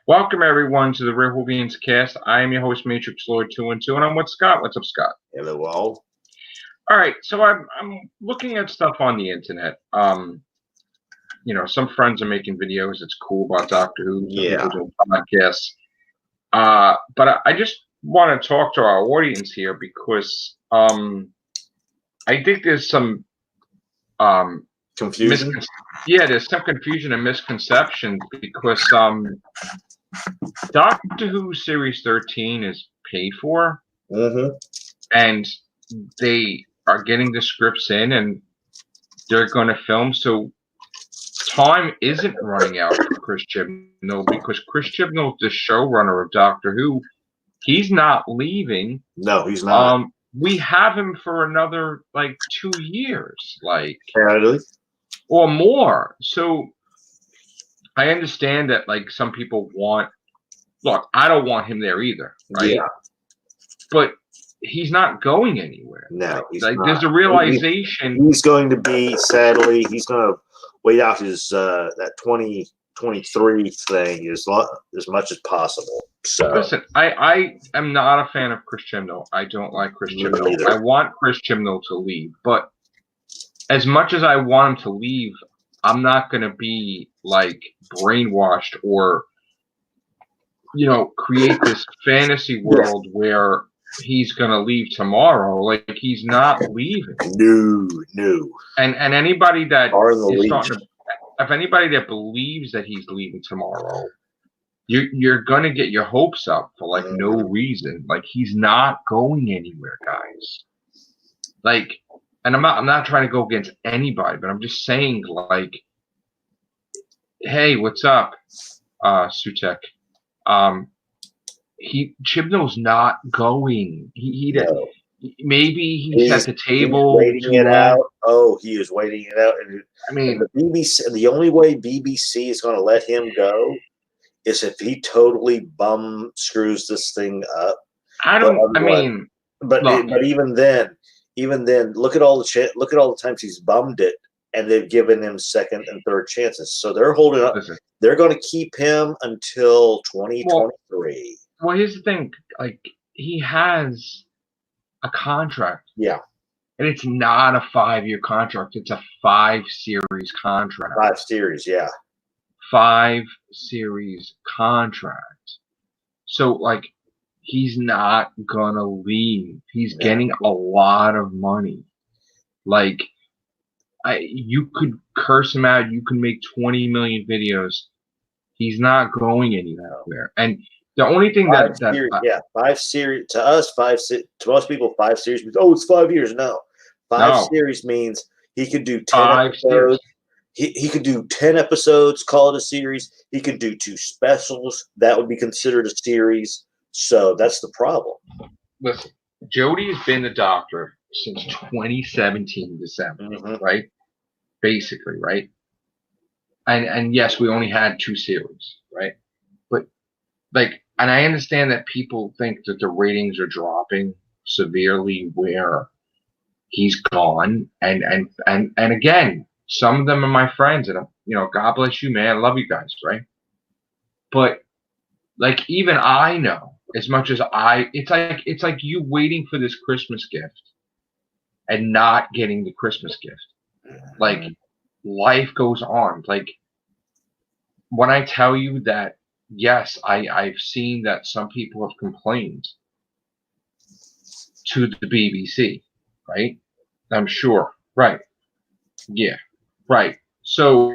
Welcome everyone to the Real Whovians cast. I am your host, Matrix Lord 212, and I'm with Scott. What's up, Scott? Hello, all. All right, so I'm looking at stuff on the internet. Some friends are making videos. It's cool about Doctor Who. Some people doing podcasts. But I just want to talk to our audience here because I think there's some Confusion. there's some confusion and misconceptions because Doctor Who Series 13 is paid for, and they are getting the scripts in, and they're going to film. So time isn't running out for Chris Chibnall because Chris Chibnall, the showrunner of Doctor Who, he's not leaving. No, he's not. We have him for another 2 years, or more. So I understand that some people want. Look, I don't want him there either, right? Yeah. But he's not going anywhere. No, he's not. There's a realization. He's going to be, sadly, he's going to wait out his that 2023 thing as much as possible. So listen, I am not a fan of Chris Chibnall. I don't like Chris Chibnall. I want Chris Chibnall to leave, but as much as I want him to leave, I'm not going to be brainwashed or create this fantasy world where he's going to leave tomorrow. He's not leaving. No. And anybody that if anybody that believes that he's leaving tomorrow, you're going to get your hopes up for no reason. He's not going anywhere, guys. And I'm not trying to go against anybody, but I'm just saying hey, what's up, Sutek? Chibnall's not going. Maybe he's at the table waiting it out. Oh, he is waiting it out. And I mean, the BBC. The only way BBC is going to let him go is if he totally bum screws this thing up. But even then, look at all the times he's bummed it, and they've given him second and third chances. So they're holding up. Listen, they're going to keep him until 2023. Well, here's the thing. He has a contract. Yeah. And it's not a 5-year contract. It's a 5-series contract. 5 series, yeah. 5-series contract. So, he's not going to leave. He's getting a lot of money. You could curse him out. You can make 20 million videos. He's not going anywhere. And the only thing 5 series to us, to most people, 5 series means it's 5 years. No, 5 series means he could do 10 episodes. He could do 10 episodes, call it a series. He could do 2 specials. That would be considered a series. So that's the problem. Listen, Jodie's been the Doctor since 2017 December, right? Basically, right? And yes, we only had 2 series, right? But and I understand that people think that the ratings are dropping severely where he's gone, and again, some of them are my friends, and God bless you, man, I love you guys, right? But even I know, as much as it's like you waiting for this Christmas gift and not getting the Christmas gift. Life goes on. When I tell you that, yes, I've seen that some people have complained to the BBC, right? I'm sure. Right. Yeah. Right. So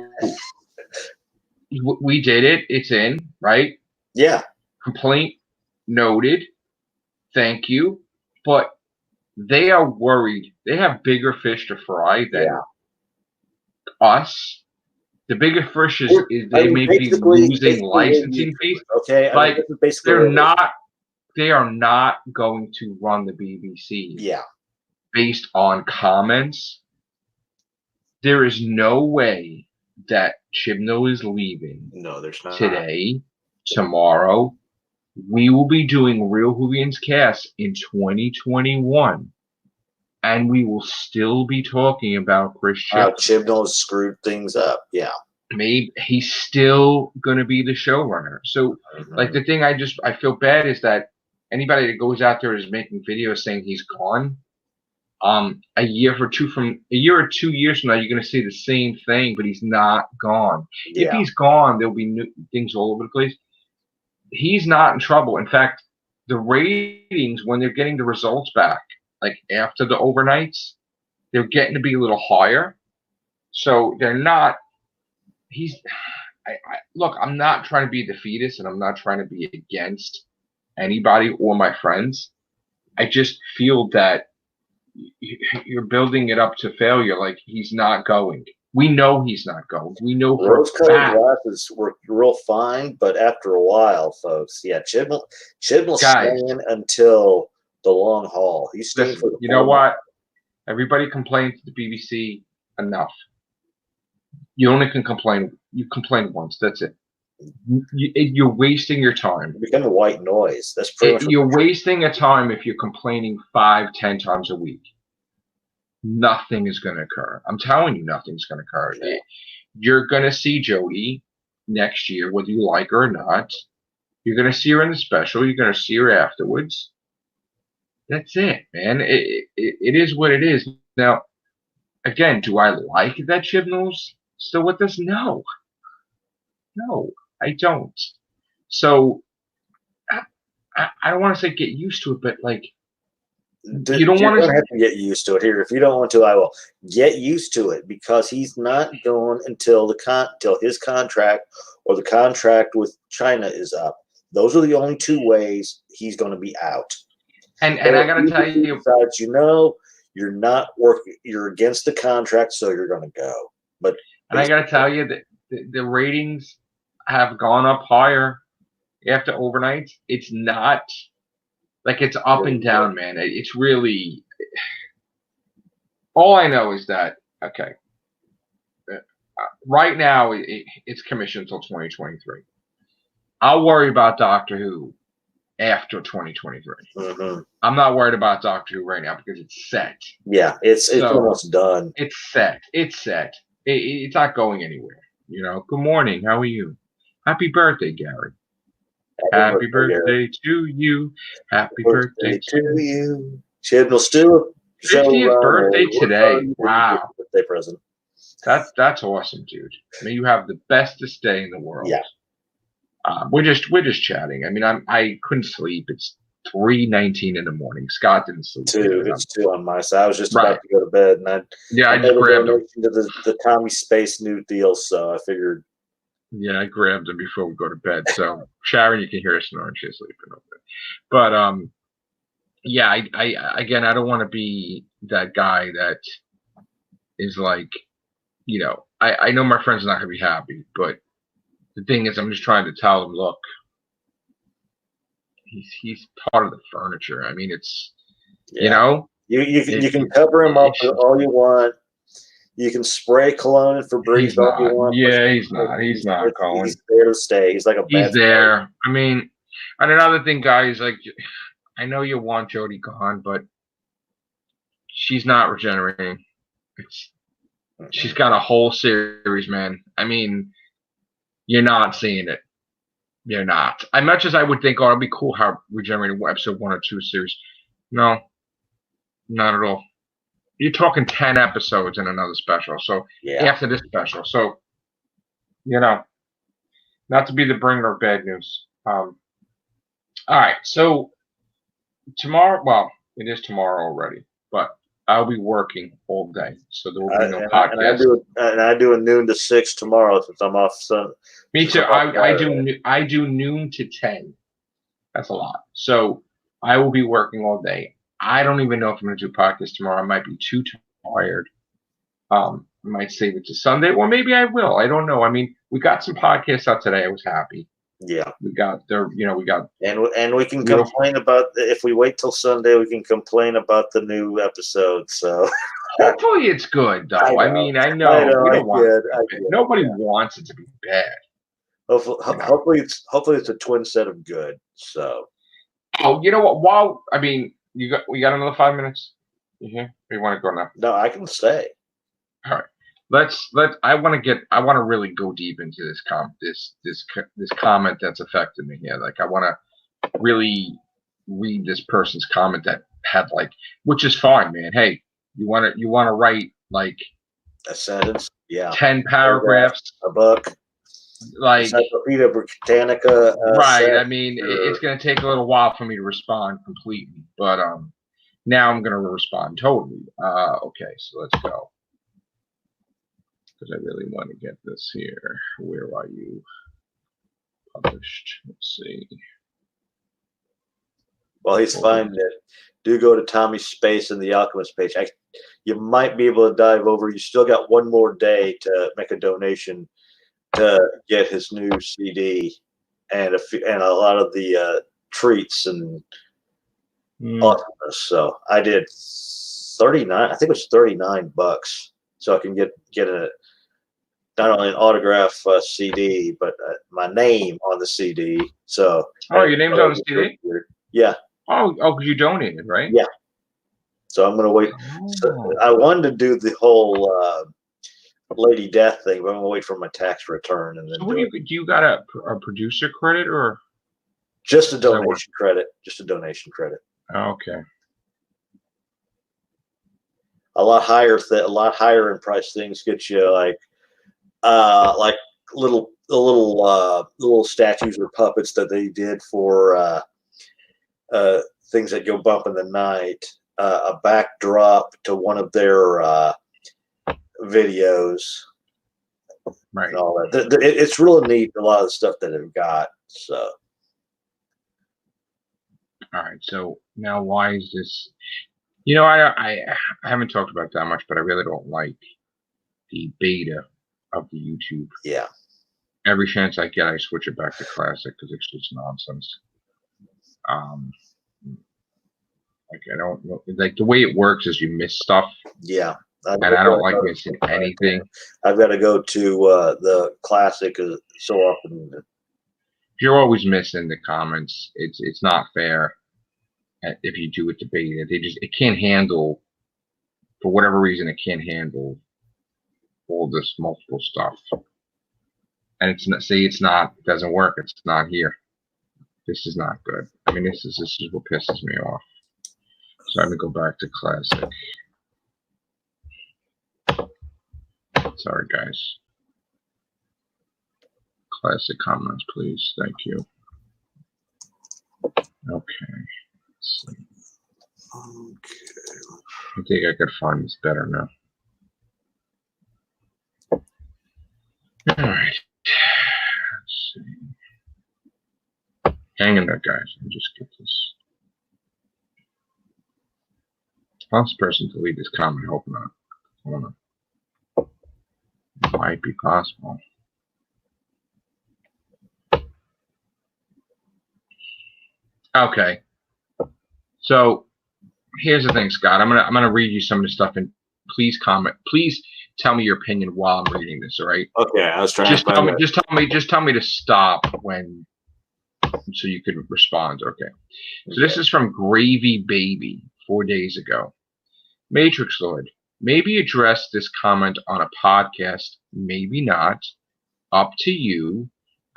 we did it. It's in, right? Yeah. Complaint noted. Thank you. But they are worried. They have bigger fish to fry than us. The bigger fish is they may be losing licensing fees. Okay, they are not going to run the BBC. Yeah. Based on comments, there is no way that Chibnall is leaving. No, there's not. Today, tomorrow, we will be doing Real Whovians cast in 2021. And we will still be talking about Chris Chibnall. Chibnall screwed things up, yeah. maybe he's still going to be the showrunner. So, like, the thing I feel bad is that anybody that goes out there is making videos saying he's gone. A year or 2 years from now, you're going to say the same thing, but he's not gone. If he's gone, there'll be new things all over the place. He's not in trouble. In fact, the ratings, when they're getting the results back, like after the overnights, they're getting to be a little higher. So they're not. Look, I'm not trying to be a defeatist, and I'm not trying to be against anybody or my friends. I just feel that you're building it up to failure. Like, he's not going. We know he's not going. We know for a rose-colored glasses were real fine, but after a while, folks, Chibnall's staying until the long haul. He's staying for the. You know what? Everybody complains to the BBC enough. You only can complain. You complain once. That's it. You're wasting your time. You become a white noise. That's pretty much. You're wasting a time if you're complaining 5-10 times a week. Nothing is going to occur. I'm telling you, nothing's going to occur. Yeah. You're going to see Jodie next year, whether you like her or not. You're going to see her in the special. You're going to see her afterwards. That's it, man. It is what it is. Now, again, do I like that Chibnall's still with us? No, I don't. So I don't want to say get used to it, but like, you don't want to have to get used to it here. If you don't want to, I will. Get used to it, because he's not going until his contract or the contract with China is up. Those are the only two ways he's going to be out. And I got to tell you, besides, you're not working. You're against the contract, so you're going to go. But I got to tell you that the ratings have gone up higher after overnights. It's not like it's up and down, man. It's really. All I know is that right now it's commissioned until 2023. I'll worry about Doctor Who after 2023. Mm-hmm. I'm not worried about Doctor Who right now because it's set. Yeah, it's almost done. It's set. It's not going anywhere. Good morning. How are you? Happy birthday, Gary. Happy birthday to you. Happy birthday to you. Chibnall still 50th birthday today. Wow. Birthday present. That's awesome, dude. I mean, you have the bestest day in the world. Yeah. We're just chatting. I mean, I couldn't sleep. It's 3:19 in the morning. Scott didn't sleep. It's 2 on my side. I was just about to go to bed, and I just grabbed him to the Tommy Space new deal, so I figured. Yeah, I grabbed him before we go to bed. So Sharon, you can hear her snoring. She's sleeping over there. But yeah, I don't want to be that guy that is like, I know my friend's not gonna be happy, but the thing is, I'm just trying to tell him, look, he's part of the furniture. I mean, it's you can cover him up all you want. You can spray cologne and Febreze all you want. Yeah, he's not going. He's there to stay. He's like a. He's there. Player. I mean, and another thing, guys, like, I know you want Jodie gone, but she's not regenerating. She's got a whole series, man. I mean, you're not seeing it. You're not. As much as I would think, it'd be cool how regenerated episode 1 or 2 series. No, not at all. You're talking 10 episodes in another special. So after this special, so not to be the bringer of bad news. All right, so tomorrow. Well, it is tomorrow already, but I'll be working all day, so there will be no podcast. And I do a noon to 6 tomorrow since I'm off. Me too. I do noon to 10. That's a lot. So I will be working all day. I don't even know if I'm going to do podcast tomorrow. I might be too tired. I might save it to Sunday, or maybe I will. I don't know. I mean, we got some podcasts out today. I was happy. Yeah, we got there. We got and we can complain about if we wait till Sunday. We can complain about the new episode. So hopefully it's good, though. I know. We don't want nobody wants it to be bad. Hopefully it's a twin set of good. So. Oh, you know what? We got another 5 minutes. You here? Or you want to go now? No, I can stay. All right. I want to really go deep into this comment that's affected me here. Like I want to really read this person's comment that had like, which is fine, man. Hey, you want to write like a sentence, yeah, 10 paragraphs, a book, like Encyclopedia Britannica, right. I mean, it's going to take a little while for me to respond completely, but now I'm going to respond totally. Okay, so let's go. Because I really want to get this here. Where are you? Published. Let's see. Well, he's finding it. Do go to Tommy's Space in the Alchemist page. You might be able to dive over. You still got one more day to make a donation to get his new CD and a lot of the treats and awesomeness. So I did 39. I think it was $39, so I can get a not only an autograph CD, but my name on the CD. So your name's on the CD? Yeah. Oh, because you donated, right? Yeah. So I'm going to wait. So I wanted to do the whole Lady Death thing, but I'm going to wait for my tax return and then. So do you got a producer credit or just a donation credit? Just a donation credit. Okay. A lot higher in price things get you like little statues or puppets that they did for things that go bump in the night, a backdrop to one of their videos, right? And all that. It's really neat. A lot of the stuff that they've got. So, all right. So now, why is this? You know, I haven't talked about that much, but I really don't like the beta of the YouTube. Yeah. Every chance I get, I switch it back to classic because it's just nonsense. Like I don't like the way it works is you miss stuff. Yeah. And I don't like missing anything. I've got to go to the classic so often. You're always missing the comments. It's not fair if you do it to beta. It can't handle, for whatever reason, it can't handle all this multiple stuff. And it doesn't work. It's not here. This is not good. I mean, this is what pisses me off. So I'm gonna go back to classic. Sorry, guys. Classic comments, please. Thank you. Okay. Let's see. Okay. I think I could find this better now. All right. Let's see. Hang in there, guys. Let me just get this. I'll ask this person to leave this comment. I hope not. Hold on. It might be possible. Okay. So here's the thing, Scott. I'm gonna read you some of the stuff and please comment. Please tell me your opinion while I'm reading this. All right. Okay. I was trying. Just tell me to stop when, so you can respond. Okay. So this is from Gravy Baby 4 days ago. Matrix Lord, maybe address this comment on a podcast. Maybe not. Up to you.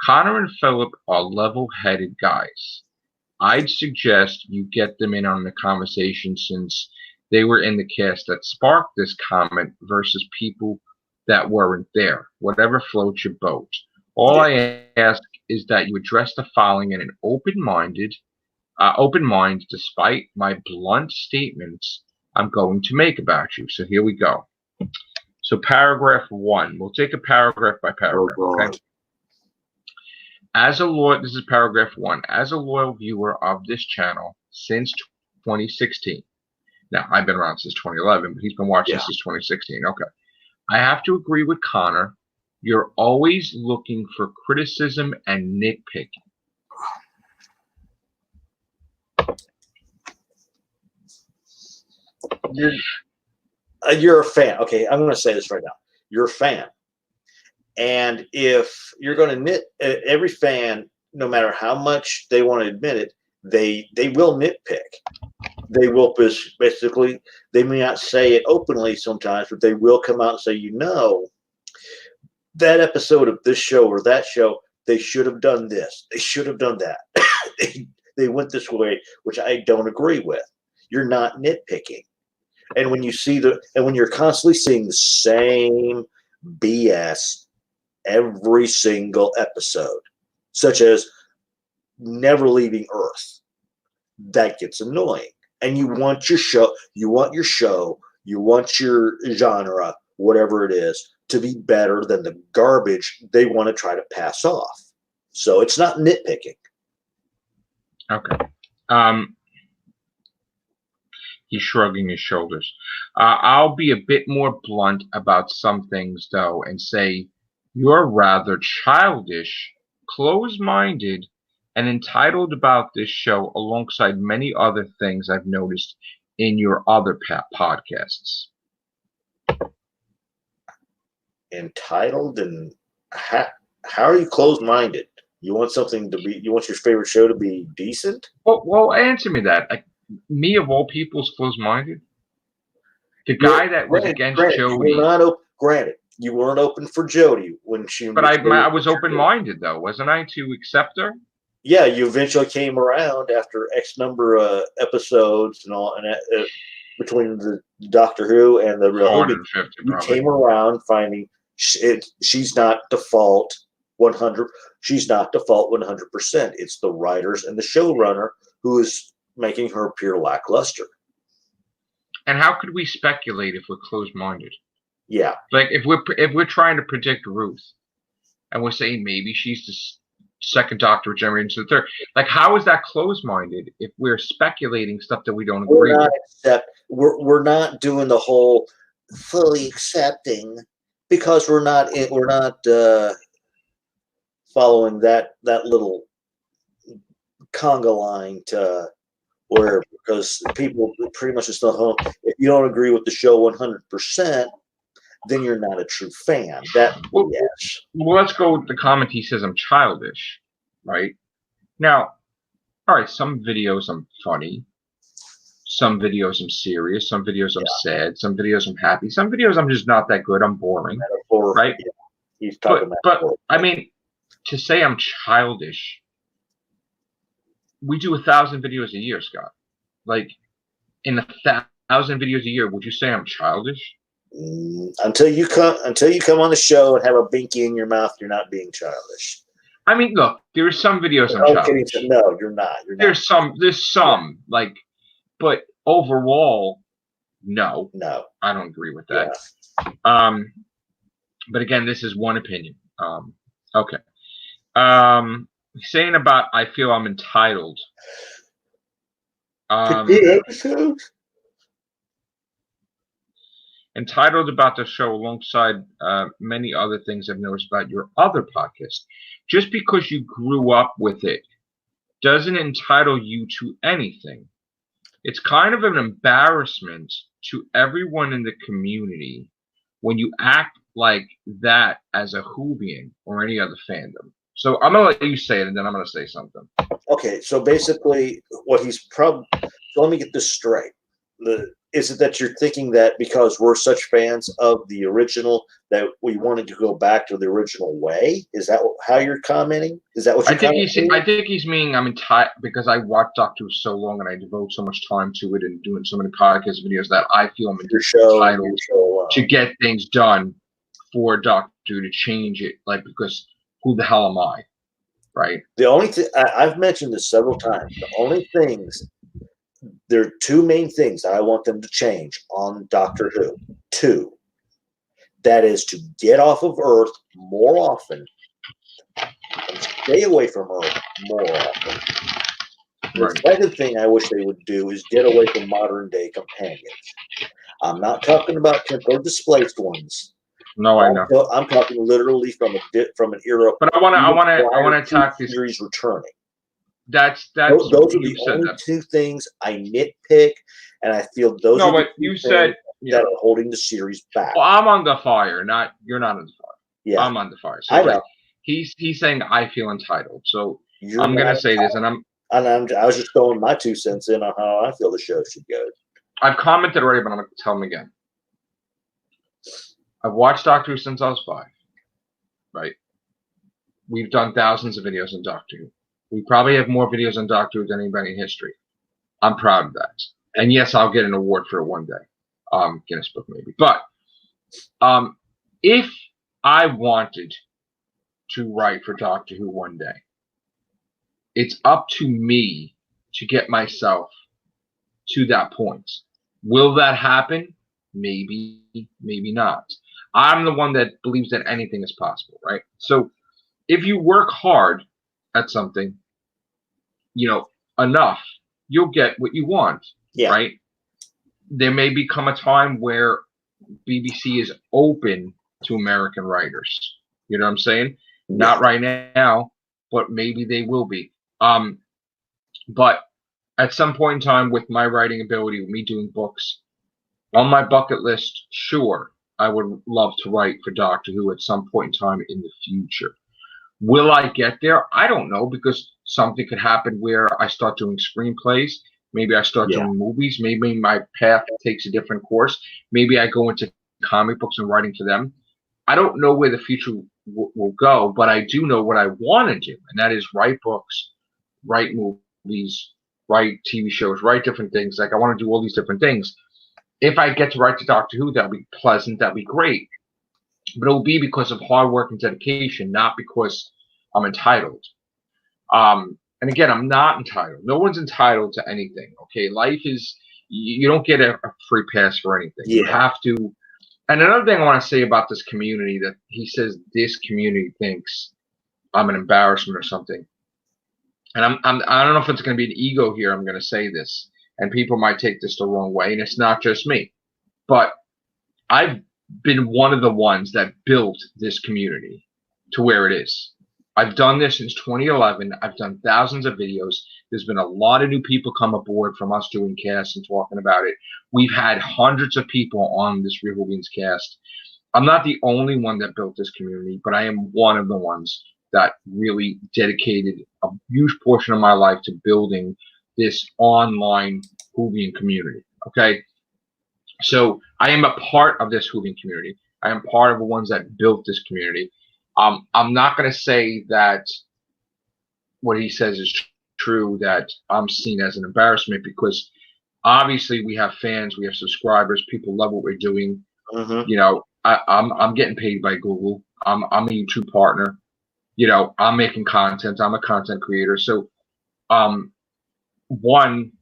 Connor and Philip are level-headed guys. I'd suggest you get them in on the conversation since they were in the cast that sparked this comment versus people that weren't there. Whatever floats your boat. All I ask is that you address the following in an open mind despite my blunt statements I'm going to make about you. So here we go. So paragraph 1. We'll take a paragraph by paragraph. Okay? This is paragraph 1. As a loyal viewer of this channel since 2016. Now, I've been around since 2011, but he's been watching since 2016. Okay. I have to agree with Connor. You're always looking for criticism and nitpicking. You're a fan. Okay, I'm going to say this right now. You're a fan. And if you're going to every fan, no matter how much they want to admit it, they will nitpick. they will basically, they may not say it openly sometimes, but they will come out and say, that episode of this show or that show, they should have done this. They should have done that. they went this way, which I don't agree with. You're not nitpicking. And when when you're constantly seeing the same BS every single episode, such as never leaving Earth, that gets annoying. And you want your show, you want your genre, whatever it is, to be better than the garbage they want to try to pass off. So it's not nitpicking. Okay. He's shrugging his shoulders. I'll be a bit more blunt about some things, though, and say you're rather childish, close-minded, and entitled about this show alongside many other things I've noticed in your other podcasts. Entitled, and how are you closed-minded? You want you want your favorite show to be decent? Well, answer me that. Me of all people is closed-minded. The guy that was against Jody. Granted, you weren't open for Jody when she. But I was open-minded though, wasn't I, to accept her? Yeah, you eventually came around after X number of episodes and all, and between the Doctor Who and the Real Whovians, you came around finding she's not default 100. She's not default 100%. It's the writers and the showrunner who is making her appear lackluster. And how could we speculate if we're closed-minded? Yeah, like if we're trying to predict Ruth, and we're saying maybe she's the second Doctor generated into the third. Like, how is that closed-minded if we're speculating stuff that we don't agree with? We're not doing the whole fully accepting because we're not following that little conga line to where, because people pretty much just know, if you don't agree with the show 100%, then you're not a true fan. Well, let's go with the comment. He says I'm childish, right? Now, all right, some videos I'm funny, some videos I'm serious, some videos I'm sad, some videos I'm happy, some videos I'm just not that good. I'm boring, right? Yeah. He's talking but I mean, to say I'm childish, we do 1,000 videos a year, Scott. Like, in 1,000 videos a year, would you say I'm childish? Until you come on the show and have a binky in your mouth, you're not being childish. I mean, look, there are some videos I'm childish. No, you're not. There's some, like, but overall, no, I don't agree with that. Yeah. But again, this is one opinion. Okay. Saying about I feel I'm entitled. Entitled about the show alongside many other things I've noticed about your other podcast. Just because you grew up with it doesn't entitle you to anything. It's kind of an embarrassment to everyone in the community when you act like that as a Whovian or any other fandom. So I'm going to let you say it, and then I'm going to say something. Okay, so basically what he's so let me get this straight. Is it that you're thinking that because we're such fans of the original that we wanted to go back to the original way? Is that how you're commenting? Is that what you're commenting? I think he's meaning I'm entitled because I watched Doctor Who so long and I devote so much time to it and doing so many podcast videos that I feel I'm entitled to get things done for Doctor Who, to change it. Like, because who the hell am I? Right? The only thing, I've mentioned this several times, the only things, there are two main things that I want them to change on Doctor Who. Two. That is to get off of Earth more often and stay away from Earth more often. The second thing I wish they would do is get away from modern day companions. I'm not talking about temporary displaced ones. No, I know. I'm talking literally from an era. But I want to attack this series returning. Those are the only two things I nitpick, and I feel those are the two things that are holding the series back. Well, I'm on the fire, you're not on the fire. Yeah, I'm on the fire. So I know. He's saying I feel entitled. So I'm gonna say this, and And I was just throwing my 2 cents in on how I feel the show should go. I've commented already, but I'm going to tell them again. I've watched Doctor Who since I was 5. Right? We've done thousands of videos on Doctor Who. We probably have more videos on Doctor Who than anybody in history. I'm proud of that. And yes, I'll get an award for it one day. Guinness Book maybe. But if I wanted to write for Doctor Who one day, it's up to me to get myself to that point. Will that happen? Maybe, maybe not. I'm the one that believes that anything is possible, right? So if you work hard at something, enough, you'll get what you want, right? There may become a time where BBC is open to American writers. You know what I'm saying? Not right now, but maybe they will be. But at some point in time, with my writing ability, with me doing books, on my bucket list, sure, I would love to write for Doctor Who at some point in time in the future. Will I get there? I don't know, because something could happen where I start doing screenplays. Maybe I start doing movies. Maybe my path takes a different course. Maybe I go into comic books and writing for them. I don't know where the future will go, but I do know what I want to do, and that is write books, write movies, write TV shows, write different things. Like, I want to do all these different things. If I get to write to Doctor Who, that'll be pleasant. That'll be great. But it will be because of hard work and dedication, not because I'm entitled. And again, I'm not entitled. No one's entitled to anything. Okay, life is, you don't get a free pass for anything. You have to. And another thing I want to say about this community, that he says this community thinks I'm an embarrassment or something. And I don't know if it's going to be an ego here. I'm going to say this, and people might take this the wrong way. And it's not just me, but I've been one of the ones that built this community to where it is. I've done this since 2011. I've done thousands of videos. There's been a lot of new people come aboard from us doing casts and talking about it. We've had hundreds of people on this Real Whovians cast. I'm not the only one that built this community, but I am one of the ones that really dedicated a huge portion of my life to building this online Whovian community. Okay? So I am a part of this Whovian community. I am part of the ones that built this community. I'm not going to say that what he says is true, that I'm seen as an embarrassment, because obviously we have fans, we have subscribers, people love what we're doing. I'm getting paid by Google. I'm a YouTube partner. I'm making content. I'm a content creator. So, one,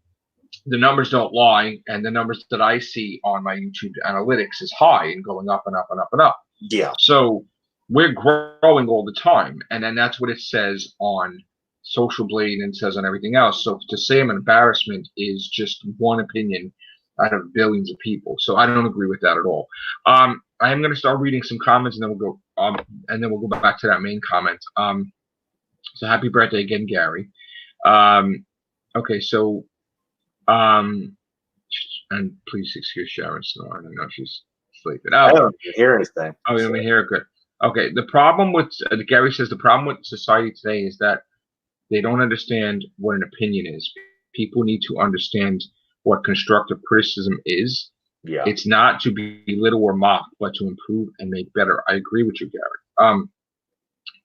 the numbers don't lie, and the numbers that I see on my YouTube analytics is high and going up and up and up and up. Yeah. So we're growing all the time, and then that's what it says on Social Blade and says on everything else. So to say I'm an embarrassment is just one opinion out of billions of people. So I don't agree with that at all. I am going to start reading some comments, and then we'll go back to that main comment. So happy birthday again, Gary. Okay, so and please excuse Sharon snoring. I know she's sleeping. I don't hear anything. Oh, you don't hear it? Good. Okay, the problem with Gary says the problem with society today is that they don't understand what an opinion is. People need to understand what constructive criticism is. Yeah. It's not to belittle or mock, but to improve and make better. I agree with you, Gary.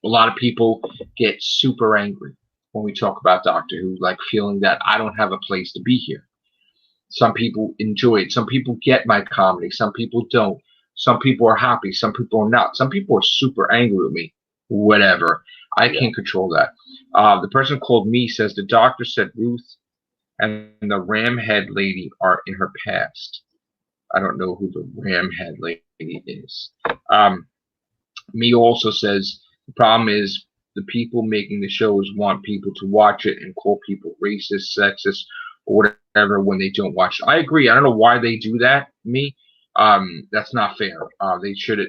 A lot of people get super angry when we talk about Doctor Who, like feeling that I don't have a place to be here. Some people enjoy it. Some people get my comedy. Some people don't. Some people are happy. Some people are not. Some people are super angry with me. Whatever. I can't control that. The person called me says the doctor said Ruth and the Ramhead lady are in her past. I don't know who the Ramhead lady is. Me also says the problem is the people making the shows want people to watch it and call people racist, sexist, or whatever when they don't watch it. I agree. I don't know why they do that. Me. That's not fair. They should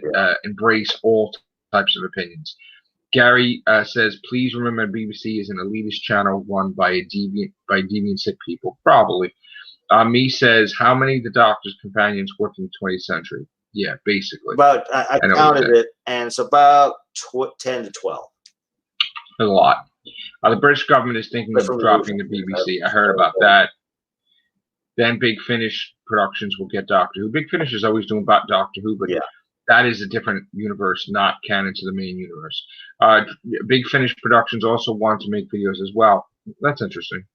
embrace all types of opinions. Gary says, please remember BBC is an elitist channel run by deviant sick people. Probably. Me says, how many of the Doctor's companions worked in the 20th century? Yeah, basically. But I counted it, and it's about 10 to 12. A lot. The British government is thinking of dropping the BBC. I heard about that. Then Big Finish Productions will get Doctor Who. Big Finish is always doing about Doctor Who, but that is a different universe, not canon to the main universe. Big Finish Productions also want to make videos as well. That's interesting.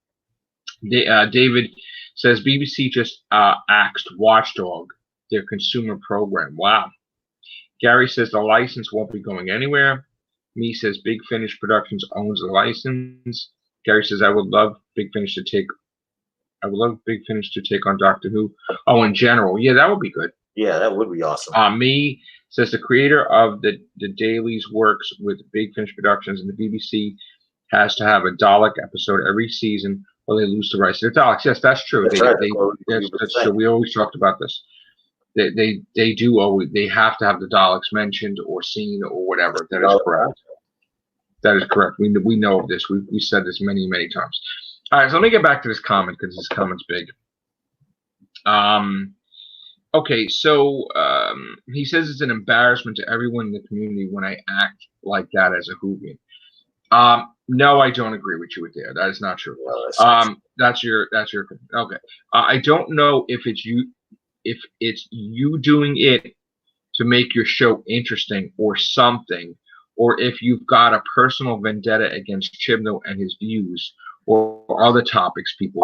David says BBC just axed Watchdog, their consumer program. Wow. Gary says the license won't be going anywhere. Me says Big Finish Productions owns the license. Gary says I would love Big Finish to take on Doctor Who. Oh, in general, yeah, that would be good. Yeah, that would be awesome. Me says the creator of the dailies works with Big Finish Productions, and the BBC has to have a Dalek episode every season, or they lose the rights to the Daleks. Yes, that's true. That's true. We always talked about this. They do always. They have to have the Daleks mentioned or seen or whatever. That is correct. That is correct. We know of this. We said this many times. All right, so let me get back to this comment because this comment's big. Okay, so he says it's an embarrassment to everyone in the community when I act like that as a Whovian. No, I don't agree with you there. That is not true. Well, that's your okay. I don't know if it's you doing it to make your show interesting or something, or if you've got a personal vendetta against Chibnall and his views or other topics, people.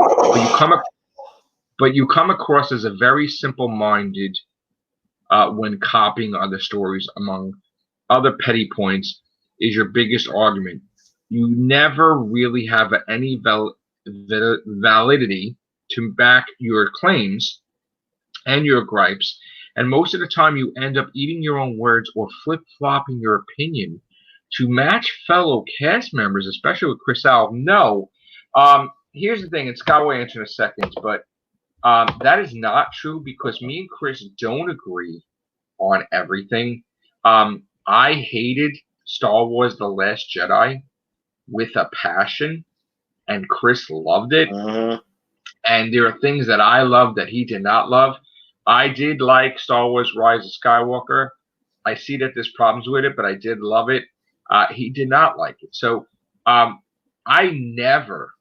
But you come across as a very simple-minded when copying other stories. Among other petty points is your biggest argument. You never really have any validity to back your claims and your gripes, and most of the time you end up eating your own words or flip-flopping your opinion to match fellow cast members, especially with Chris Allen. No. Here's the thing, and Scott will answer in a second, but that is not true because me and Chris don't agree on everything. I hated Star Wars The Last Jedi with a passion, and Chris loved it. And there are things that I love that he did not love. I did like Star Wars Rise of Skywalker. I see that there's problems with it, but I did love it. He did not like it. So I never,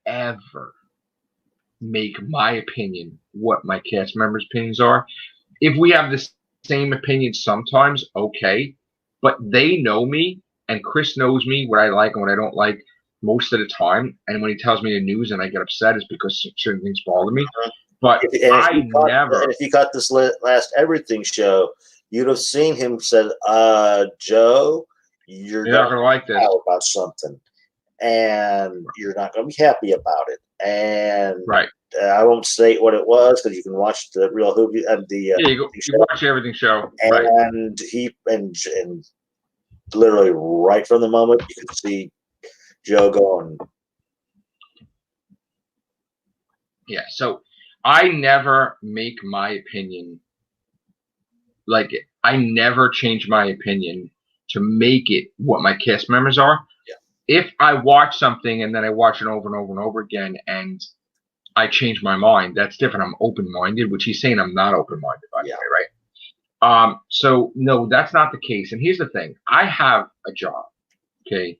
ever make my opinion what my cast members' opinions are. If we have the same opinion sometimes, okay. But they know me, and Chris knows me, what I like and what I don't like most of the time. And when he tells me the news and I get upset, it's because certain things bother me. But if you caught this last Everything show, you'd have seen him said, Joe, you're not going to like this about something, and you're not going to be happy about it. And I won't state what it was because you can watch the Real Whovians and you watch the Everything show. And he and literally right from the moment you could see Joe going. Yeah, so I never make my opinion like it. I never change my opinion to make it what my cast members are. Yeah. If I watch something and then I watch it over and over and over again and I change my mind, that's different. I'm open-minded, which he's saying I'm not open-minded, by the way, right? So no, that's not the case. And here's the thing. I have a job, okay?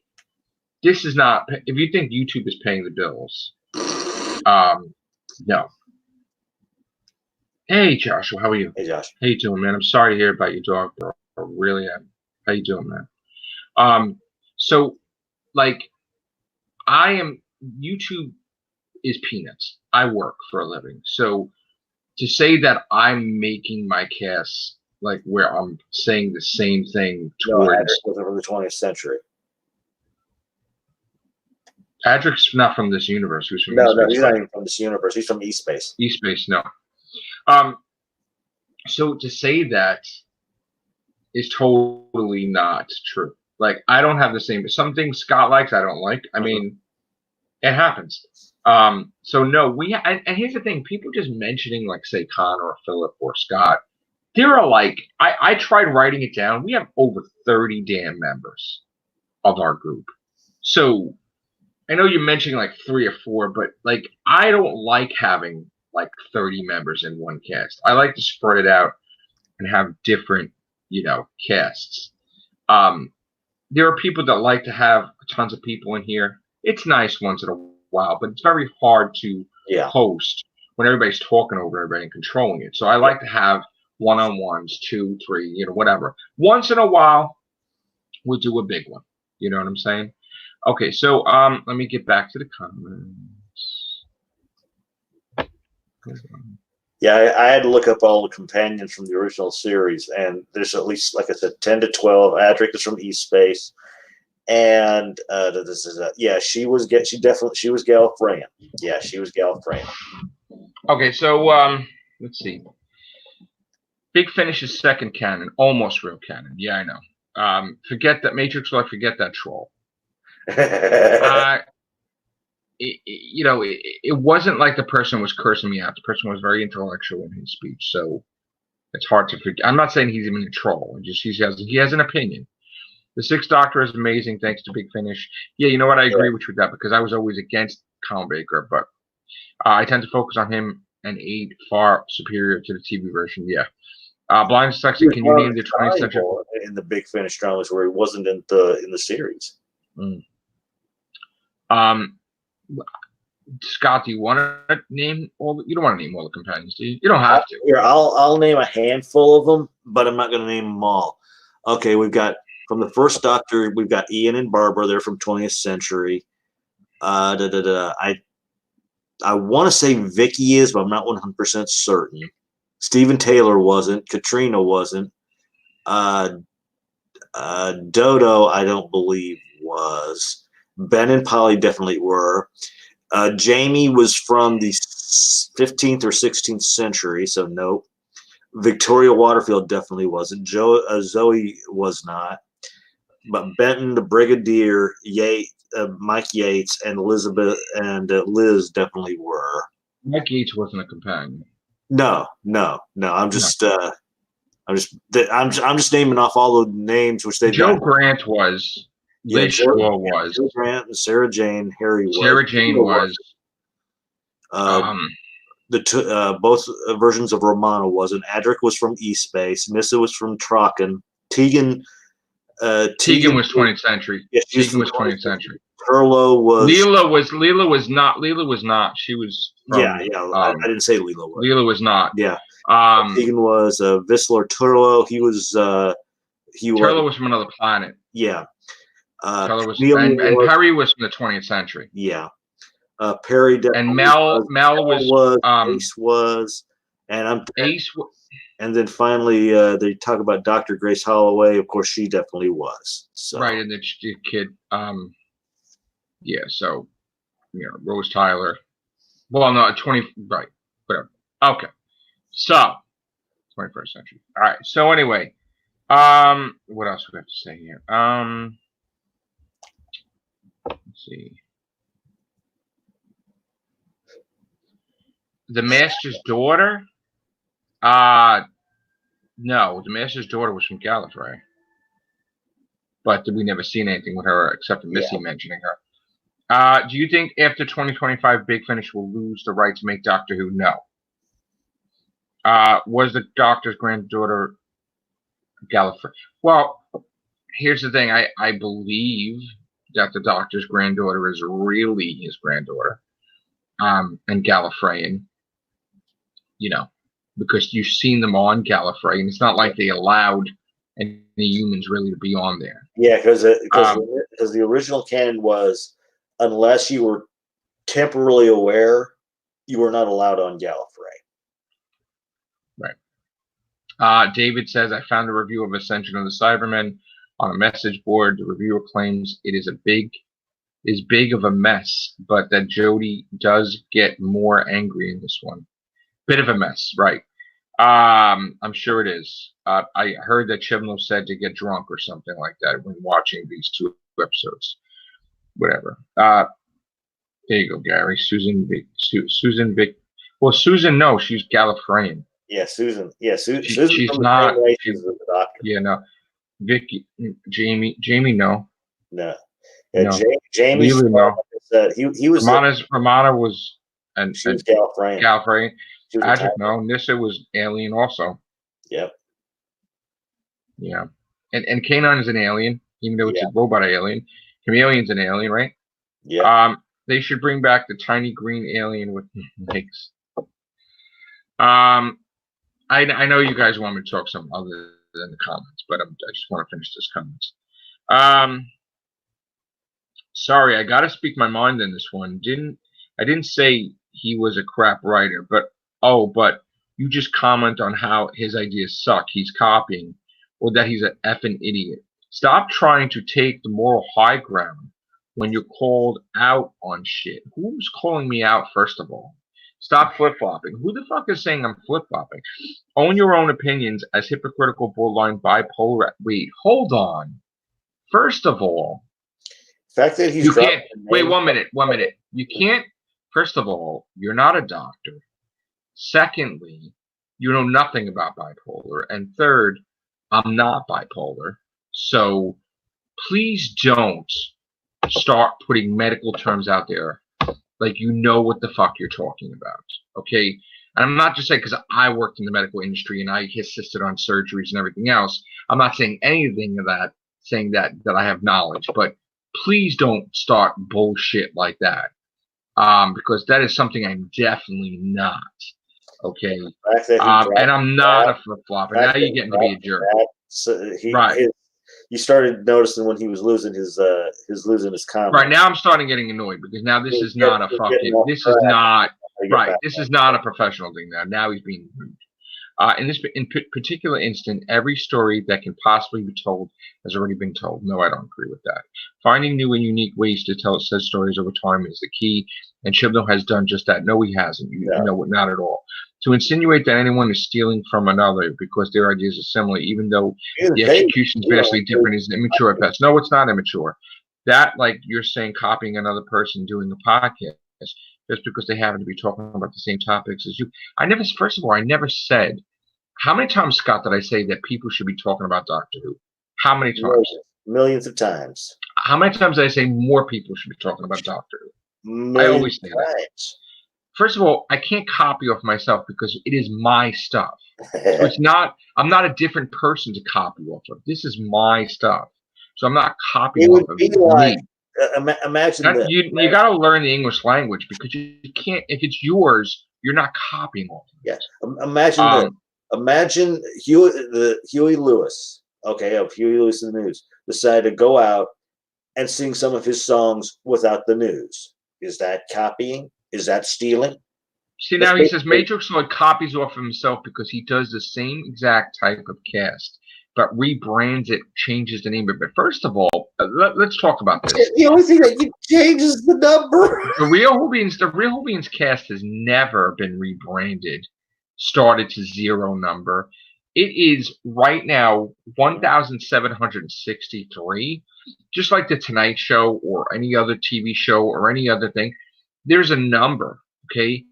This is not, if you think YouTube is paying the bills, no. Hey, Joshua, how are you? Hey, Josh. How you doing, man? I'm sorry to hear about your dog, bro. I really am. How you doing, man? So, like, YouTube is peanuts. I work for a living. So, to say that I'm making my cast, like, where I'm saying the same thing towards... No, from the 20th century. Patrick's not from this universe. He's from no, he's not even from this universe. He's from East Space. East Space, no. So to say that is totally not true. Like, I don't have the same. Some things Scott likes, I don't like. I mean, it happens. So no, and here's the thing: people just mentioning, like, say, Connor or Philip or Scott. There are like, I tried writing it down. We have over 30 damn members of our group. So I know you're mentioning like 3 or 4, but like, I don't like having like 30 members in one cast. I like to spread it out and have different, casts. there are people that like to have tons of people in here. It's nice once in a while, but it's very hard to host when everybody's talking over everybody and controlling it. So I like to have one-on-ones, 2, 3, whatever. Once in a while, we'll do a big one. You know what I'm saying? Okay, so let me get back to the comments. Yeah, I had to look up all the companions from the original series, and there's at least, like I said, 10 to 12. Adric is from East Space, and yeah, she was Gallifreyan. Yeah, she was Gallifreyan. Okay, so let's see. Big Finish's second canon, almost real canon. Yeah, I know. Forget that Matrix. Like, forget that troll. It wasn't like the person was cursing me out. The person was very intellectual in his speech, so it's hard to forget. I'm not saying he's even a troll. He has an opinion. The Sixth Doctor is amazing, thanks to Big Finish. Yeah, you know what? I agree with you with that because I was always against Colin Baker, but I tend to focus on him and Aid far superior to the TV version. Yeah. Blind Sexy, can you name the 20th century in the Big Finish dramas where he wasn't in the series? Scott, do you want to name all? You don't want to name all the companions, do you? You don't have to. Here, I'll name a handful of them, but I'm not going to name them all. Okay, we've got from the first Doctor, we've got Ian and Barbara. They're from 20th Century. I want to say Vicky is, but I'm not 100% certain. Stephen Taylor wasn't. Katrina wasn't. Dodo, I don't believe was. Ben and Polly definitely were. Jamie was from the 15th or 16th century, so nope. Victoria Waterfield definitely wasn't. Zoe was not. But Benton, the Brigadier, Mike Yates, and Elizabeth and Liz definitely were. Mike Yates wasn't a companion. No. I'm just naming off all the names which they. Joe Grant was. Liz Shaw was. Joe Grant and Sarah Jane. Harry was. Sarah Jane was. Both versions of Romana wasn't. Adric was from East Space. Nissa was from Traken. Tegan was 20th century. Yeah, Tegan was 20th century. Turlo was. Leela was not. She was. From, I didn't say Leela was. Leela was not. Yeah. Tegan was Visler Turlo. Turlo was from another planet. Yeah. And Perry was from the 20th century. Yeah. Perry and Mel was Ace was, and Ace. And then finally, they talk about Dr. Grace Holloway. Of course, she definitely was. So. Right, and the kid. So, Rose Tyler. Well, no, 20. Right, whatever. Okay, so 21st century. All right. So anyway, what else do we have to say here? Let's see. The Master's daughter? No, the Master's daughter was from Gallifrey. But we never seen anything with her except Missy mentioning her. Do you think after 2025 Big Finish will lose the right to make Doctor Who? No. Was the Doctor's granddaughter Gallifrey? Well, here's the thing. I believe that the Doctor's granddaughter is really his granddaughter. And Gallifreyan. Because you've seen them on Gallifrey, and it's not like they allowed any humans really to be on there. Yeah, because the original canon was, unless you were temporarily aware, you were not allowed on Gallifrey. Right. David says, I found a review of Ascension of the Cybermen on a message board. The reviewer claims it is big of a mess, but that Jodie does get more angry in this one. Bit of a mess, right? I'm sure it is. I heard that Chibnall said to get drunk or something like that when watching these 2 episodes. Whatever. There you go, Gary. Susan Vic. Well, Susan, no, she's Gallifreyan. Yeah, Susan. Yeah, Susan. She's not. She's the Doctor. Yeah, no. Vicky, Jamie, no. No. Yeah, no. Jamie. Really, no. He was. Romana was. And she was Gallifreyan. Gallifreyan. Adric, no. Nissa was alien also. Yep. Yeah. And K9 is an alien. even though it's a robot alien. Chameleon's an alien, right? Yeah. They should bring back the tiny green alien with legs. I know you guys want me to talk some other than the comments, but I just want to finish this comments. Sorry, I gotta speak my mind in this one. I didn't say he was a crap writer, but you just comment on how his ideas suck. He's copying, or that he's an effing idiot. Stop trying to take the moral high ground when you're called out on shit. Who's calling me out, first of all? Stop flip-flopping. Who the fuck is saying I'm flip-flopping? Own your own opinions as hypocritical, borderline, bipolar. Wait, hold on. First of all, the fact that you can't. Wait, 1 minute. You can't. First of all, you're not a doctor. Secondly, you know nothing about bipolar. And third, I'm not bipolar. So please don't start putting medical terms out there like you know what the fuck you're talking about. Okay? And I'm not just saying because I worked in the medical industry and I assisted on surgeries and everything else. I'm not saying anything of that, saying that I have knowledge. But please don't start bullshit like that. Because that is something I'm definitely not. Okay. And I'm not a flip-flopper. Now you're getting to be a jerk. Right. You started noticing when he was losing his comment. Right, now I'm starting getting annoyed because now this is not a fucking. This is not right. This is not a professional thing now. Now he's being rude. In this particular instant, every story that can possibly be told has already been told. No, I don't agree with that. Finding new and unique ways to tell said stories over time is the key, and Chibnall has done just that. No, he hasn't. You know what? Not at all. To insinuate that anyone is stealing from another because their ideas are similar, even though the execution is vastly different, is immature at best. No, it's not immature. That, like you're saying, copying another person doing a podcast just because they happen to be talking about the same topics as you. First of all, I never said. How many times, Scott, did I say that people should be talking about Doctor Who? How many times? Millions of times. How many times did I say more people should be talking about Doctor Who? I always say that. First of all, I can't copy off myself because it is my stuff. So it's not. I'm not a different person to copy off of. This is my stuff. So I'm not copying off of me. Imagine that. You got to learn the English language because you can't. If it's yours, you're not copying off of it. Yeah. Imagine that. Imagine Huey Lewis, of Huey Lewis and the News, decided to go out and sing some of his songs without the news. Is that copying? Is that stealing? See, now he says Matrix Lloyd copies off of himself because he does the same exact type of cast, but rebrands it, changes the name of it. But first of all, let's talk about this. The only thing that changes the number. The Real Whovians cast has never been rebranded. Started to 0 number. It is right now 1,763. Just like the Tonight Show or any other TV show or any other thing, there's a number. Okay,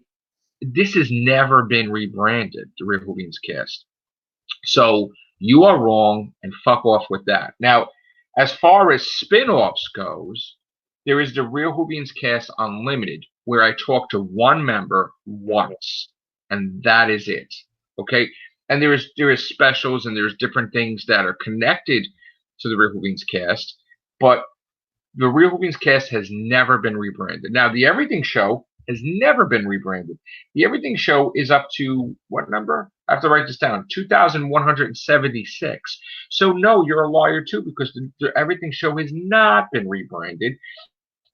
this has never been rebranded. The Real Whovians cast. So you are wrong, and fuck off with that. Now, as far as spin-offs goes, there is the Real Whovians cast Unlimited, where I talk to one member once. And that is it. Okay. And there is specials and there's different things that are connected to the Real Whovians cast, but the Real Whovians cast has never been rebranded. Now, the Everything Show has never been rebranded. The Everything Show is up to what number? I have to write this down. 2,176. So no, you're a liar too, because the Everything Show has not been rebranded.